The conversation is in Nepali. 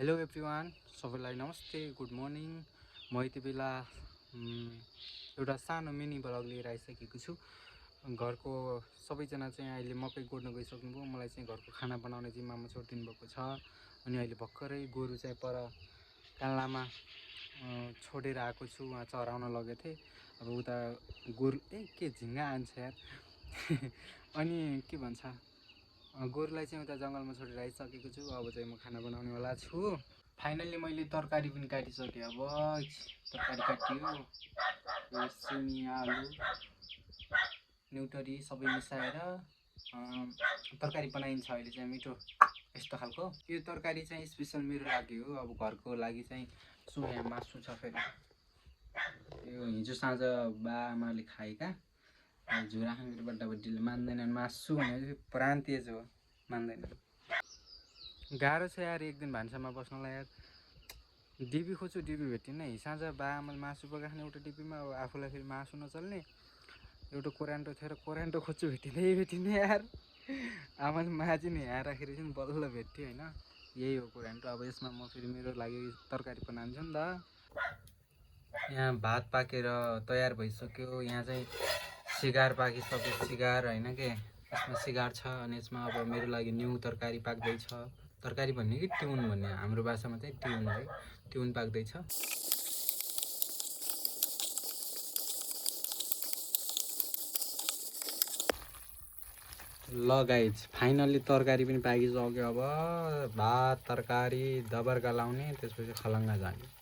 हेलो एभ्रिवान, सबैलाई नमस्ते, गुड मर्निङ। म यति बेला एउटा सानो मिनी ब्लग लिएर आइसकेको छु। घरको सबैजना चाहिँ अहिले मकै गोड्न गइसक्नुभयो। मलाई चाहिँ घरको खाना बनाउने जिम्मामा छोडिदिनु भएको छ। अनि अहिले भर्खरै गोरु चाहिँ पर कान्लामा छोडेर आएको छु। उहाँ चराउन लगेको थिएँ। अब उता गोरु के झिङ्गा आन्छ यार अनि के भन्छ, गोरुलाई चाहिँ उता जङ्गलमा छोडेर आइसकेको छु। अब चाहिँ म खाना बनाउनेवाला छु। फाइनल्ली मैले तरकारी पनि काटिसकेँ। अब तरकारी काटियो, सिमी, आलु, न्युटरी सबै मिसाएर तरकारी बनाइन्छ। अहिले चाहिँ मिठो यस्तो खालको। यो तरकारी चाहिँ स्पेसल मेरो लागि हो। अब घरको लागि चाहिँ यहाँ मासु छ। फेरि यो हिजो साँझ बाआमाले खाएका झुरा मेरो बड्डाबड्डीले मान्दैनन्। मासु भनेपछि प्राण तेज हो, मान्दैनन्। गाह्रो छ यार एक दिन भान्सामा बस्नलाई यार। डिबी खोज्छु, डिबी भेटिन्न। साँझ बाआमाले मासु पकाउने एउटा डिबीमा, अब आफूलाई फेरि मासु नचल्ने एउटा कोरान्टो थियो र कोरान्टो खोज्छु, भेटिँदै यार। आमाले माझिने यहाँ राखेर चाहिँ बल्ल भेट्यो होइन। यही हो कोरान्टो। अब यसमा म फेरि मेरो लागि तरकारी बनाउँछु नि त। यहाँ भात पाकेर तयार भइसक्यो। यहाँ चाहिँ सिगार पाकिसक्यो, सिगार होइन के, यसमा सिगार छ। अनि यसमा अब मेरो लागि न्यू तरकारी पाक्दैछ। तरकारी भन्ने कि ट्युन भन्ने, हाम्रो भाषामा चाहिँ ट्युन है, ट्युन पाक्दैछ। ल गाइज, फाइनल्ली तरकारी पनि पाकिसक्यो। अब भात तरकारी दबर्का लाउने, त्यसपछि खलङ्गा जाने।